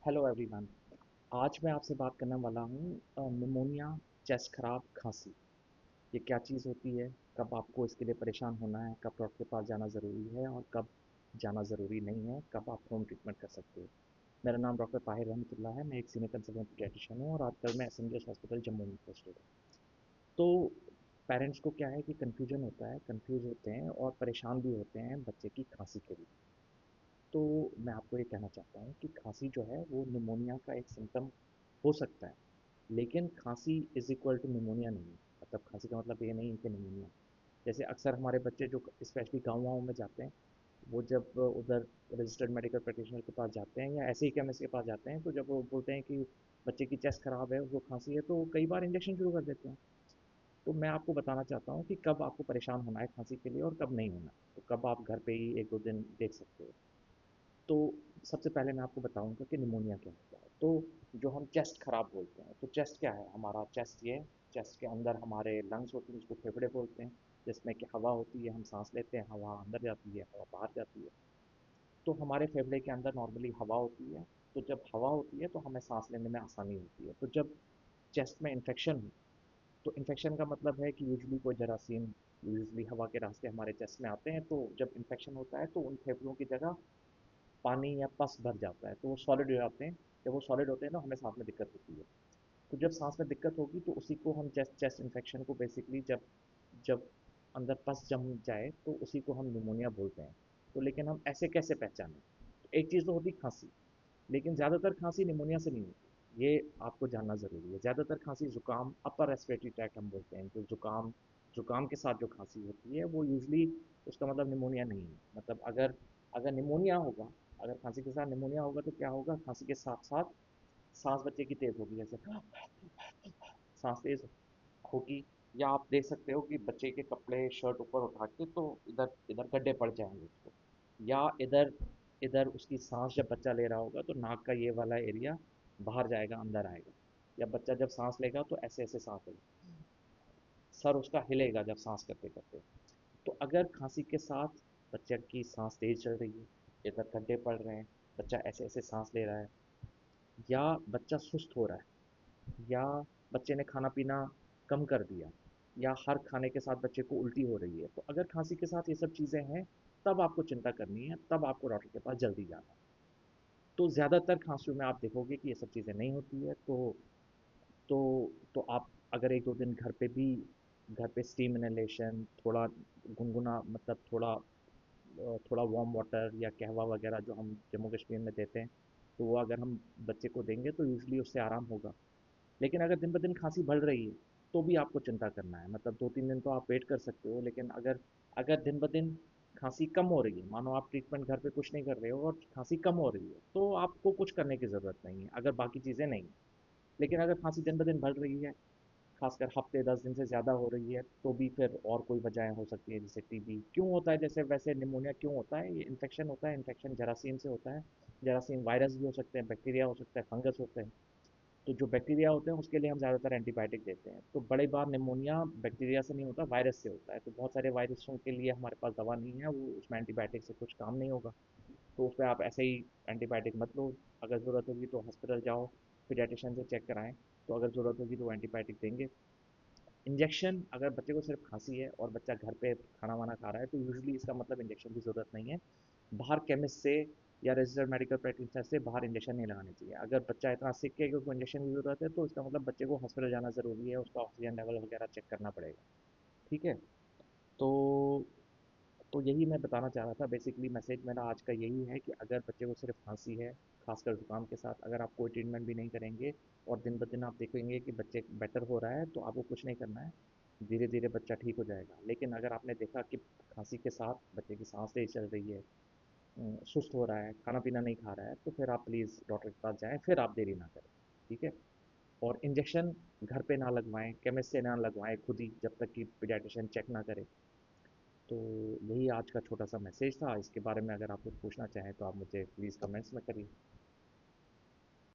Hello everyone. आज मैं आपसे बात करने वाला हूँ निमोनिया, चेस्ट खराब, खांसी। ये क्या चीज़ होती है, कब आपको इसके लिए परेशान होना है, कब डॉक्टर के पास जाना ज़रूरी है और कब जाना ज़रूरी नहीं है, कब आप होम ट्रीटमेंट कर सकते हो। मेरा नाम डॉक्टर ताहिर रहमतुल्लाह है। मैं एक सीनियर कंसल्टेंट पीडियाट्रिशियन हूँ और आजकल मैं एसएमजेएस हॉस्पिटल जम्मू में पोस्टेड हूँ। तो पेरेंट्स को क्या है कि कन्फ्यूजन होता है, कन्फ्यूज़ होते हैं और परेशान भी होते हैं बच्चे की खांसी के लिए। तो मैं आपको ये कहना चाहता हूँ कि खांसी जो है वो निमोनिया का एक सिम्टम हो सकता है, लेकिन खांसी इज इक्वल टू निमोनिया नहीं है। मतलब खांसी का मतलब ये नहीं है कि निमोनिया। जैसे अक्सर हमारे बच्चे जो स्पेशली गाँव में जाते हैं, वो जब उधर रजिस्टर्ड मेडिकल प्रैक्टिशनर के पास जाते हैं या ऐसे ही केमिस्ट के पास जाते हैं, तो जब वो बोलते हैं कि बच्चे की चेस्ट खराब है, उसको खांसी है, तो कई बार इंजेक्शन शुरू कर देते हैं। तो मैं आपको बताना चाहता हूँ कि कब आपको परेशान होना है खांसी के लिए और कब नहीं होना है। तो कब आप घर पे ही एक दो दिन देख सकते हो। तो सबसे पहले मैं आपको बताऊंगा कि निमोनिया क्या होता है। तो जो हम चेस्ट खराब बोलते हैं, तो चेस्ट क्या है हमारा? चेस्ट ये चेस्ट के अंदर हमारे लंग्स होती हैं, जिसको फेफड़े बोलते हैं, जिसमें कि हवा होती है, हम सांस लेते हैं, हवा अंदर जाती है, हवा बाहर जाती है। तो हमारे फेफड़े के अंदर नॉर्मली हवा होती है। तो जब हवा होती है तो हमें सांस लेने में आसानी होती है। तो जब चेस्ट में इन्फेक्शन हो, तो इन्फेक्शन का मतलब है कि यूजली कोई जरासीम यूजली हवा के रास्ते हमारे चेस्ट में आते हैं। तो जब इन्फेक्शन होता है तो उन फेफड़ों की जगह पानी या पस भर जाता है, तो वो सॉलिड हो जाते हैं। जब वो सॉलिड होते हैं तो हमें सांस में दिक्कत होती है। तो जब सांस में दिक्कत होगी तो उसी को हम चेस्ट चेस्ट इन्फेक्शन को बेसिकली जब जब अंदर पस जम जाए तो उसी को हम निमोनिया बोलते हैं। तो लेकिन हम ऐसे कैसे पहचानें? तो एक चीज़ तो होती खांसी, लेकिन ज़्यादातर खांसी निमोनिया से नहीं होती, ये आपको जानना ज़रूरी है। ज़्यादातर खांसी जुकाम, अपर रेस्पिरेटरी ट्रैक्ट हम बोलते हैं, जो जुकाम जुकाम के साथ जो खांसी होती है वो यूजली उसका मतलब निमोनिया नहीं है। मतलब अगर अगर निमोनिया होगा, अगर खांसी के साथ निमोनिया होगा तो क्या होगा? खांसी के साथ साथ सांस बच्चे की तेज होगी, जैसे सांस तेज होगी। या आप देख सकते हो कि बच्चे के कपड़े शर्ट ऊपर उठा के तो इधर इधर गड्ढे पड़ जाएंगे उसको। या इधर इधर उसकी सांस जब बच्चा ले रहा होगा तो नाक का ये वाला एरिया बाहर जाएगा, अंदर आएगा। या बच्चा जब सांस लेगा तो ऐसे ऐसे सांस लेगा, सर उसका हिलेगा जब सांस करते करते। तो अगर खांसी के साथ बच्चे की सांस तेज चल रही है, इधर गड्ढे पड़ रहे हैं, बच्चा ऐसे ऐसे सांस ले रहा है, या बच्चा सुस्त हो रहा है, या बच्चे ने खाना पीना कम कर दिया, या हर खाने के साथ बच्चे को उल्टी हो रही है, तो अगर खांसी के साथ ये सब चीज़ें हैं, तब आपको चिंता करनी है, तब आपको डॉक्टर के पास जल्दी जाना है। तो ज़्यादातर खांसियों में आप देखोगे कि ये सब चीज़ें नहीं होती है। तो तो आप अगर एक दो दिन घर पे स्टीम इनहेलेशन, थोड़ा गुनगुना, मतलब थोड़ा वार्म वाटर या कहवा वगैरह जो हम जम्मू कश्मीर में देते हैं, तो वो अगर हम बच्चे को देंगे तो यूजली उससे आराम होगा। लेकिन अगर दिन ब दिन खांसी बढ़ रही है तो भी आपको चिंता करना है। मतलब 2-3 दिन तो आप वेट कर सकते हो, लेकिन अगर अगर दिन ब दिन खांसी कम हो रही है, मानो आप ट्रीटमेंट घर पे कुछ नहीं कर रहे हो और खांसी कम हो रही है, तो आपको कुछ करने की ज़रूरत नहीं है, अगर बाकी चीज़ें नहीं हैं। लेकिन अगर खांसी दिन ब दिन बढ़ रही है, खासकर हफ्ते 10 दिन से ज़्यादा हो रही है, तो भी फिर और कोई वजहें हो सकती है, जैसे टीबी क्यों होता है, जैसे वैसे निमोनिया क्यों होता है, ये इन्फेक्शन होता है। इन्फेक्शन जरासीम से होता है। जरासीम वायरस भी हो सकते हैं, बैक्टीरिया हो सकता है, फंगस होते हैं। तो जो बैक्टीरिया होते हैं उसके लिए हम ज़्यादातर एंटीबायोटिक देते हैं। तो बड़े बार निमोनिया बैक्टीरिया से नहीं होता, वायरस से होता है। तो बहुत सारे वायरसों के लिए हमारे पास दवा नहीं है, वो उसमें एंटीबायोटिक से कुछ काम नहीं होगा। तो उस पे आप ऐसे ही एंटीबायोटिक मत लो। अगर ज़रूरत होगी तो हॉस्पिटल जाओ, पीडियाट्रिशियन से चेक कराएं। तो अगर ज़रूरत होगी तो वो एंटीबायोटिक देंगे। इंजेक्शन, अगर बच्चे को सिर्फ खांसी है और बच्चा घर पे खाना वाना खा रहा है, तो यूजुअली इसका मतलब इंजेक्शन की ज़रूरत नहीं है। बाहर केमिस्ट से या रजिस्टर्ड मेडिकल प्रैक्टिशनर से बाहर इंजेक्शन नहीं लगाने चाहिए। अगर बच्चा इतना सिक है कि उसको इंजेक्शन की ज़रूरत है, तो इसका मतलब बच्चे को हॉस्पिटल जाना ज़रूरी है, उसका ऑक्सीजन लेवल वगैरह चेक करना पड़ेगा। ठीक है? तो तो यही मैं बताना चाह रहा था। बेसिकली मैसेज मेरा आज का यही है कि अगर बच्चे को सिर्फ खांसी है, खासकर जुकाम के साथ, अगर आप कोई ट्रीटमेंट भी नहीं करेंगे और दिन ब दिन आप देखेंगे कि बच्चे बेटर हो रहा है, तो आपको कुछ नहीं करना है। धीरे धीरे बच्चा ठीक हो जाएगा। लेकिन अगर आपने देखा कि खांसी के साथ बच्चे की सांस तेज चल रही है, सुस्त हो रहा है, खाना पीना नहीं खा रहा है, तो फिर आप प्लीज़ डॉक्टर के पास जाएं, फिर आप देरी ना करें। ठीक है? और इंजेक्शन घर पे ना लगवाएं, केमिस्ट से ना लगवाएं खुद ही, जब तक कि पीडियाट्रिशियन चेक ना करे। तो यही आज का छोटा सा मैसेज था। इसके बारे में अगर आप कुछ पूछना चाहें तो आप मुझे प्लीज़ कमेंट्स में करिए।